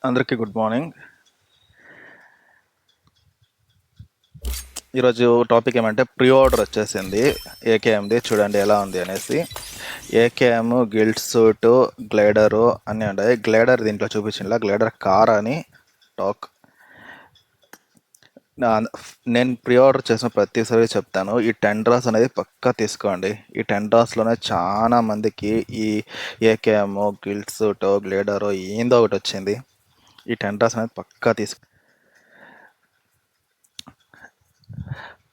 అందరికీ good morning. ఈరోజు topic ఏమంటే ప్రీ ఆర్డర్ వచ్చేసింది ఏకేఎంది, చూడండి ఎలా ఉంది అనేసి. ఏకేఎం గిల్డ్ సూట్ గ్లైడరు అన్నీ ఉంటాయి. గ్లైడర్ దీంట్లో చూపించిన గ్లైడర్ కార్ అని టాక్. నేను ప్రీ ఆర్డర్ చేసిన ప్రతిసారి చెప్తాను, ఈ 10 డ్రాస్ అనేది పక్కా తీసుకోండి. ఈ 10 డ్రాస్లోనే చాలా మందికి ఈ ఏకేఎం గిల్డ్ సూట్ గ్లైడరు ఏందో ఒకటి వచ్చింది. ఈ 10 డ్రాస్ అనేది పక్కా తీసుకో.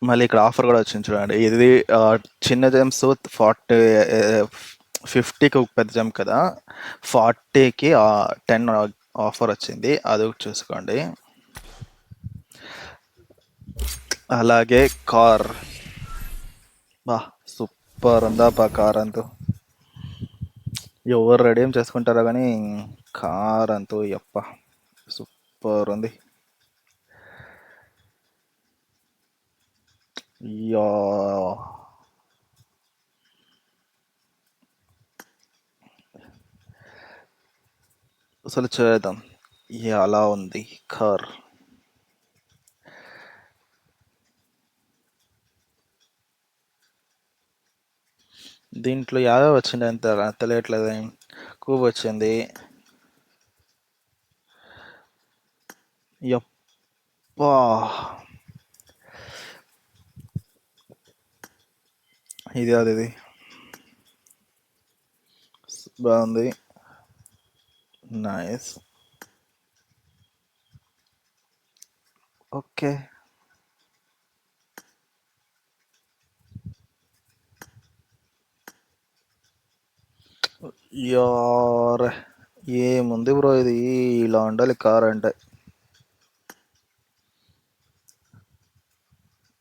మళ్ళీ ఇక్కడ ఆఫర్ కూడా వచ్చింది చూడండి. ఇది చిన్న జెమ్స్ 50కి ఒక పెద్ద జెమ్ కదా, 40కి 10 ఆఫర్ వచ్చింది, అది ఒకటి చూసుకోండి. అలాగే కార్ బా సూపర్ ఉందా బా, కార్ అంతూ ఎవరు రెడీ ఏం చేసుకుంటారో కానీ కార్ అంతూ యప్ప సూపర్ ఉంది. యా అసలు చేద్దాం అలా ఉంది కార్. దీంట్లో యావే వచ్చింది అంత తెలియట్లేదు. కూబ్ వచ్చింది, యప్పా ఇది అది బాగుంది, నైస్. ఓకే యార్ ఏముంది బ్రో, ఇది ఇలా ఉండాలి కార్ అంటే.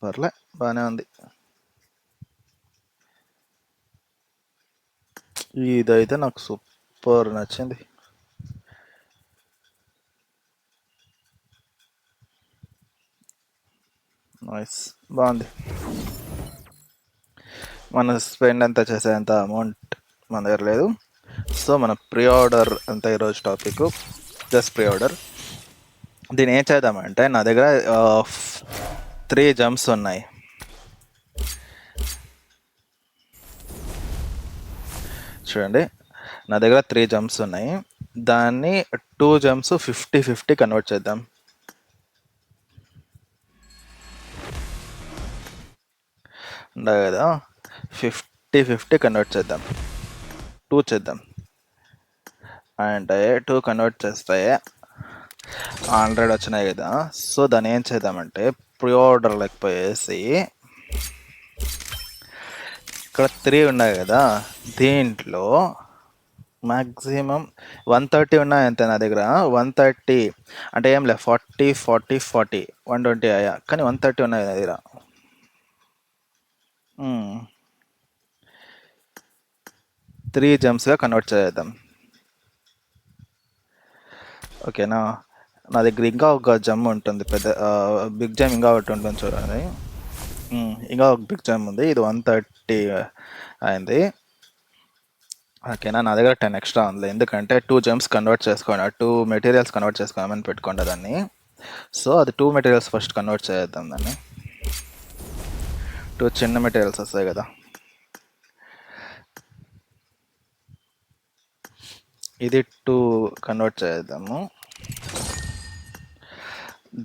పర్లే బాగానే ఉంది. ఇదైతే నాకు సూపర్ నచ్చింది. నైస్, బాగుంది. మన స్పెండ్ అంతా చేసేంత అమౌంట్ మన దగ్గర లేదు, సో మన ప్రీ ఆర్డర్ అంతా ఈరోజు టాపిక్ జస్ట్ ప్రీ ఆర్డర్. దీన్ని ఏం చేద్దామంటే, నా దగ్గర 3 జంప్స్ ఉన్నాయి. చూడండి, నా దగ్గర 3 జంప్స్ ఉన్నాయి. దాన్ని 2 జంప్స్ 50-50 కన్వర్ట్ చేద్దాం. ఉండే కదా, 50-50 కన్వర్ట్ చేద్దాం. 2 చేద్దాం అంటే 2 కన్వర్ట్ చేస్తే 100 వచ్చినాయి కదా. సో దాన్ని ఏం చేద్దామంటే, ప్రీ ఆర్డర్ లేకపోయేసి ఇక్కడ 3 ఉన్నాయి కదా, దీంట్లో మ్యాక్సిమం 130 ఉన్నాయి అంతే నా దగ్గర. 130 అంటే ఏం లే, 40 120 అయ్యా, కానీ 130 ఉన్నాయి నా దగ్గర. 3 జెమ్స్గా కన్వర్ట్ చేద్దాం, ఓకేనా. నా దగ్గర ఇంకా ఒక జమ్ ఉంటుంది, పెద్ద బిగ్ జమ్ ఇంకా ఒకటి ఉంటుంది చూడండి. ఇంకా ఒక బిగ్ జమ్ ఉంది, ఇది 130 అయింది, ఓకేనా. నా దగ్గర 10 ఎక్స్ట్రా ఉంది, ఎందుకంటే 2 జెమ్స్ కన్వర్ట్ చేసుకోండి, 2 మెటీరియల్స్ కన్వర్ట్ చేసుకోమని పెట్టుకోండి దాన్ని. సో అది 2 మెటీరియల్స్ ఫస్ట్ కన్వర్ట్ చేద్దాం దాన్ని. 2 చిన్న మెటీరియల్స్ వస్తాయి కదా, ఇది 2 కన్వర్ట్ చేద్దాము.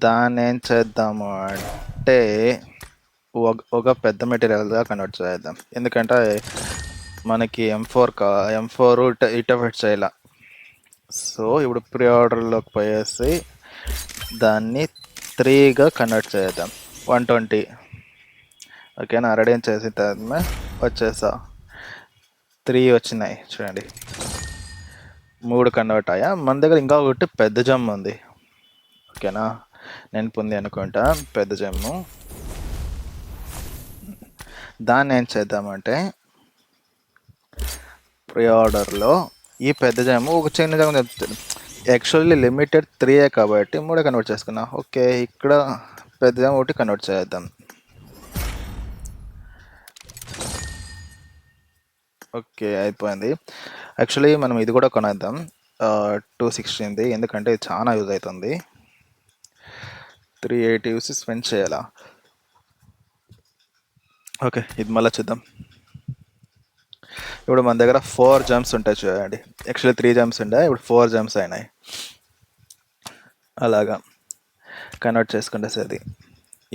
దాన్ని ఏం చేద్దాము అంటే ఒక పెద్ద మెటీరియల్గా కన్వర్ట్ చేద్దాం, ఎందుకంటే మనకి M4 ఇట్ ఎఫెక్ట్ చేయాల. సో ఇప్పుడు ప్రీ ఆర్డర్లోకి పోయేసి దాన్ని 3గా కన్వర్ట్ చేద్దాం, 120, ఓకేనా. రెడీ చేసిన తర్వాత వచ్చేసా 3 వచ్చినాయి చూడండి, 3 కన్వర్ట్ అయ్యా. మన దగ్గర ఇంకా ఒకటి పెద్ద జమ్ ఉంది, ఓకేనా. నేను పొంది అనుకుంటా పెద్ద జమ్ము. దాన్ని ఏం చేద్దామంటే, ప్రీ ఆర్డర్లో ఈ పెద్ద జమ్ము ఒక చిన్న జమ్ చెప్తాను. యాక్చువల్లీ లిమిటెడ్ 3 కాబట్టి 3 కన్వర్ట్ చేసుకున్నా. ఓకే, ఇక్కడ పెద్ద జమ్ ఒకటి కన్వర్ట్ చేద్దాం. ఓకే అయిపోయింది. యాక్చువల్లీ మనం ఇది కూడా కొనేద్దాం, 216 ఎందుకంటే ఇది చాలా యూజ్ అవుతుంది. 380 యూసి స్పెండ్ చేయాలా? ఓకే, ఇది మళ్ళీ చూద్దాం. ఇప్పుడు మన దగ్గర 4 జంప్స్ ఉంటాయి చూడండి. యాక్చువల్లీ 3 జంప్స్ ఉండే, ఇప్పుడు 4 జంప్స్ అయినాయి. అలాగా కన్వర్ట్ చేసుకుంటే సరి.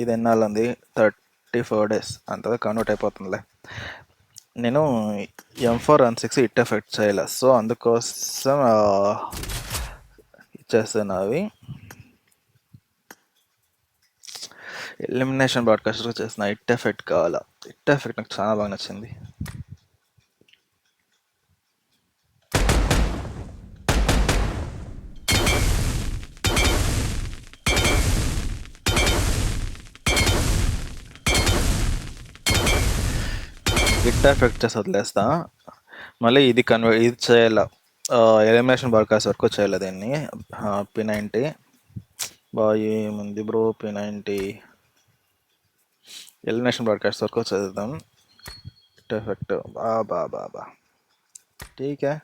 ఇది ఎన్నాళ్ళు ఉంది? 34 days అంతగా కన్వర్ట్ అయిపోతుందిలే. నేను M416 ఇట్ ఎఫెక్ట్ చేయాలి, సో అందుకోసం ఇచ్చేస్తాను అవి. ఎలిమినేషన్ బ్రాడ్కాస్టర్ చేసిన ఇట్ ఎఫెక్ట్ కావాలా? ఇట్ ఎఫెక్ట్ నాకు చాలా బాగా నచ్చింది. ఇట్ ఎఫెక్ట్ చేసి వదిలేస్తా. మళ్ళీ ఇది ఇది చేయాల, ఎలిమినేషన్ బ్రాడ్కాస్ట్ వరకు చేయాలి దీన్ని. P90 బాగా ఏముంది బ్రో, P90 ఎలిమినేషన్ బ్రాడ్కాస్ట్ వరకు చదువుదాం. ఇట్ ఎఫెక్ట్ బా బా బా బా ఠీక్ హై.